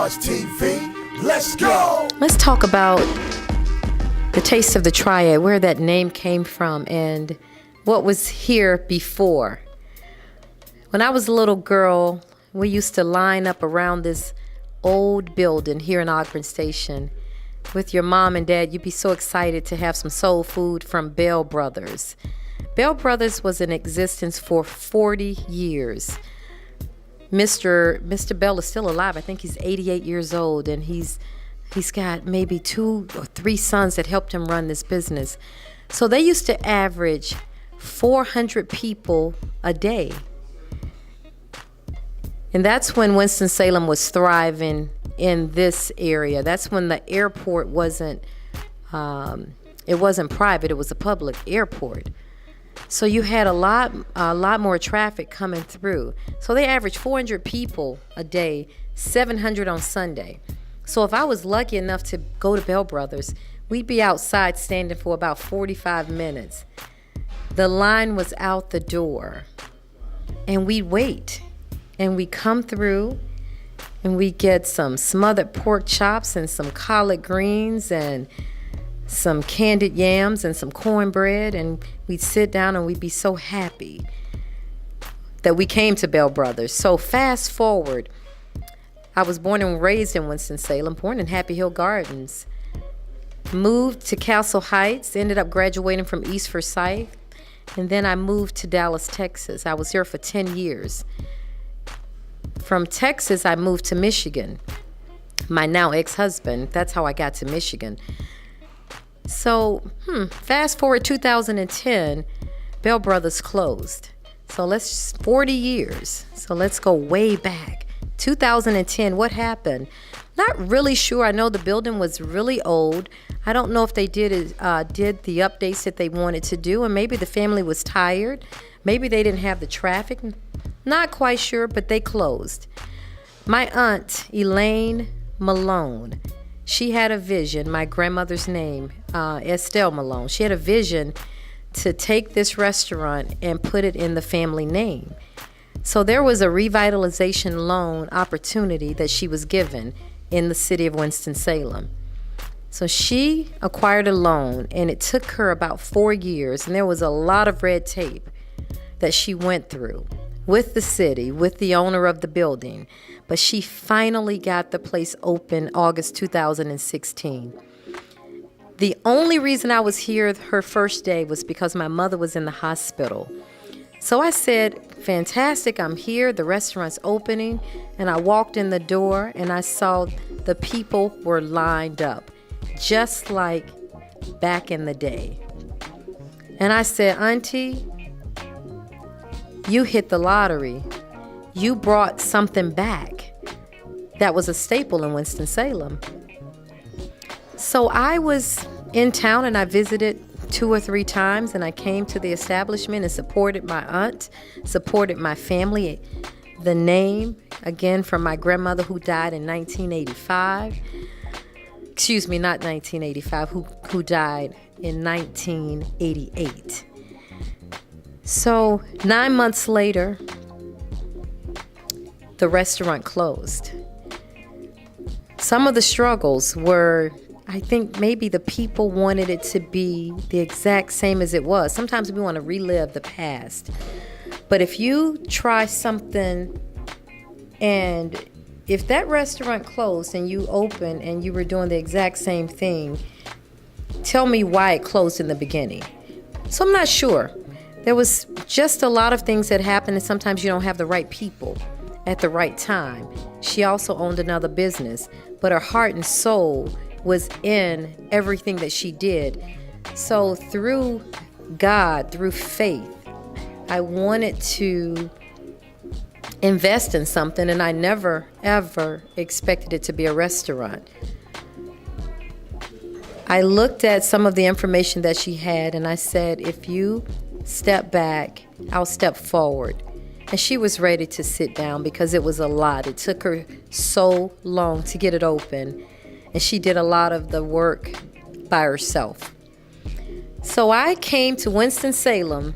Stars TV. Let's go. Let's talk about the taste of the Triad, where that name came from, and what was here before. When I was a little girl, we used to line up around this old building here in Ogburn Station with your mom and dad. You'd be so excited to have some soul food from Bell Brothers. Bell Brothers was in existence for 40 years. Mr. Bell is still alive. I think he's 88 years old, and he's got maybe 2 or 3 sons that helped him run this business. So they used to average 400 people a day. And that's when Winston-Salem was thriving in this area. That's when the airport wasn't private, it was a public airport. So you had a lot more traffic coming through. So they averaged 400 people a day, 700 on Sunday. So if I was lucky enough to go to Bell Brothers, we'd be outside standing for about 45 minutes. The line was out the door, and we'd wait. And we come through, and we get some smothered pork chops and some collard greens and some candied yams and some cornbread, and we'd sit down and we'd be so happy that we came to Bell Brothers. So fast forward, I was born and raised in Winston-Salem, born in Happy Hill Gardens, moved to Castle Heights, ended up graduating from East Forsyth, and then I moved to Dallas, Texas. I was here for 10 years. From Texas, I moved to Michigan. My now ex-husband, that's how I got to Michigan. So, fast forward 2010, Bell Brothers closed. So 40 years. So let's go way back. 2010, what happened? Not really sure. I know the building was really old. I don't know if they did the updates that they wanted to do, and maybe the family was tired. Maybe they didn't have the traffic. Not quite sure, but they closed. My aunt, Elaine Malone, she had a vision, my grandmother's name, Estelle Malone. She had a vision to take this restaurant and put it in the family name. So there was a revitalization loan opportunity that she was given in the city of Winston-Salem. So she acquired a loan, and it took her about 4 years, and there was a lot of red tape that she went through with the city, with the owner of the building. But she finally got the place open August 2016. The only reason I was here her first day was because my mother was in the hospital. So I said, fantastic, I'm here, the restaurant's opening. And I walked in the door and I saw the people were lined up, just like back in the day. And I said, Auntie, you hit the lottery. You brought something back that was a staple in Winston-Salem. So I was in town and I visited 2 or 3 times, and I came to the establishment and supported my aunt, supported my family. The name, again, from my grandmother who died in 1985. Excuse me, not 1985, who died in 1988. So 9 months later, the restaurant closed. Some of the struggles were, I think maybe the people wanted it to be the exact same as it was. Sometimes we want to relive the past. But if you try something, and if that restaurant closed and you opened and you were doing the exact same thing, tell me why it closed in the beginning. So I'm not sure. There was just a lot of things that happened, and sometimes you don't have the right people at the right time. She also owned another business, but her heart and soul was in everything that she did. So through God, through faith, I wanted to invest in something, and I never, ever expected it to be a restaurant. I looked at some of the information that she had, and I said, if you step back, I'll step forward. And she was ready to sit down because it was a lot. It took her so long to get it open, and she did a lot of the work by herself. So I came to Winston-Salem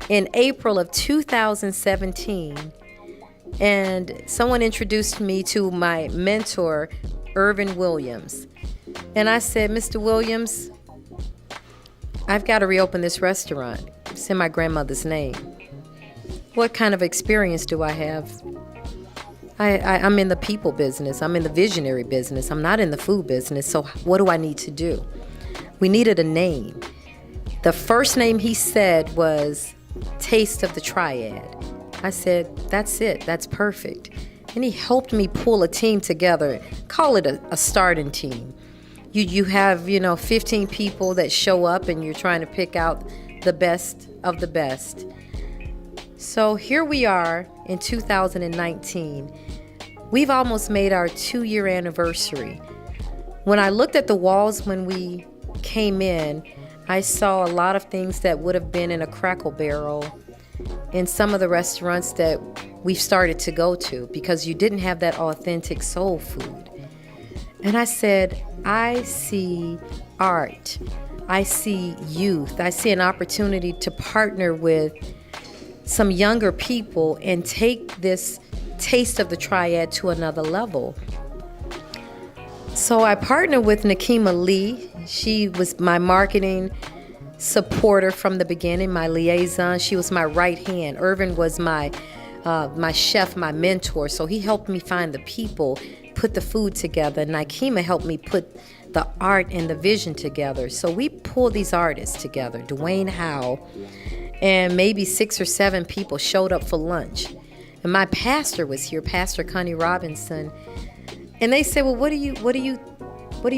in April of 2017, And someone introduced me to my mentor, Irvin Williams. And I said, Mr. Williams, I've got to reopen this restaurant. It's in my grandmother's name. What kind of experience do I have? I'm in the people business. I'm in the visionary business. I'm not in the food business. So what do I need to do? We needed a name. The first name he said was Taste of the Triad. I said, that's it. That's perfect. And he helped me pull a team together. Call it a starting team. You have, 15 people that show up and you're trying to pick out the best of the best. So here we are in 2019. We've almost made our 2-year anniversary. When I looked at the walls when we came in, I saw a lot of things that would have been in a Crackle Barrel in some of the restaurants that we've started to go to, because you didn't have that authentic soul food. And I said, I see art. I see youth. I see an opportunity to partner with some younger people and take this Taste of the Triad to another level. So I partnered with Nakima Lee. She was my marketing supporter from the beginning, my liaison. She was my right hand. Irvin was my chef, my mentor. So he helped me find the people, put the food together. Nakima helped me put the art and the vision together. So we pulled these artists together, Dwayne Howe, and maybe 6 or 7 people showed up for lunch. And my pastor was here, Pastor Connie Robinson. And they said, well, what do you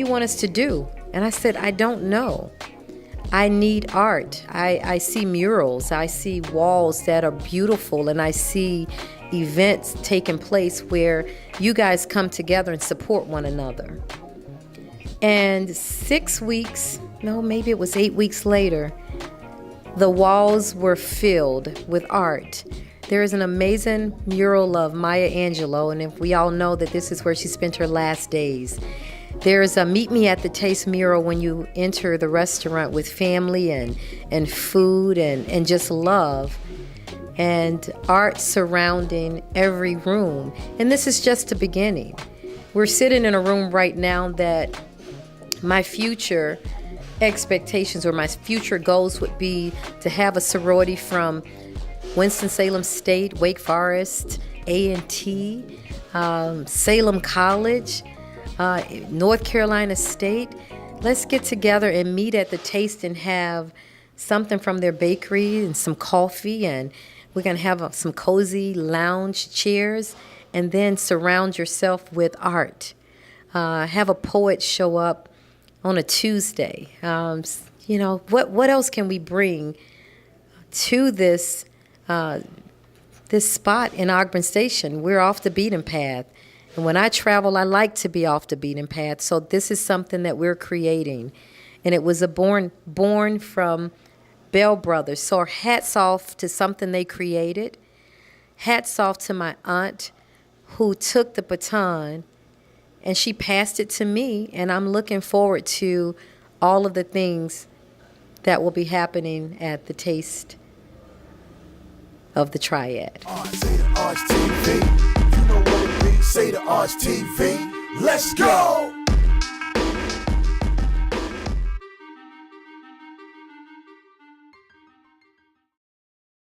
want us to do? And I said, I don't know. I need art. I see murals. I see walls that are beautiful. And I see events taking place where you guys come together and support one another. And 6 weeks, no, maybe it was 8 weeks later, the walls were filled with art. There is an amazing mural of Maya Angelou, and if we all know that this is where she spent her last days. There is a Meet Me at the Taste mural when you enter the restaurant with family and food and just love, and art surrounding every room. And this is just the beginning. We're sitting in a room right now that my future expectations or my future goals would be to have a sorority from Winston-Salem State, Wake Forest, A&T, Salem College, North Carolina State. Let's get together and meet at the Taste and have something from their bakery and some coffee, and we're going to have some cozy lounge chairs, and then surround yourself with art. Have a poet show up on a Tuesday. What else can we bring to this spot in Ogburn Station? We're off the beaten path. And when I travel, I like to be off the beaten path. So this is something that we're creating. And it was born from Bell Brothers. So hats off to something they created. Hats off to my aunt who took the baton and she passed it to me. And I'm looking forward to all of the things that will be happening at the Taste of the Triad. Say the Arts TV. You know what it be. Say the Arts TV. Let's go.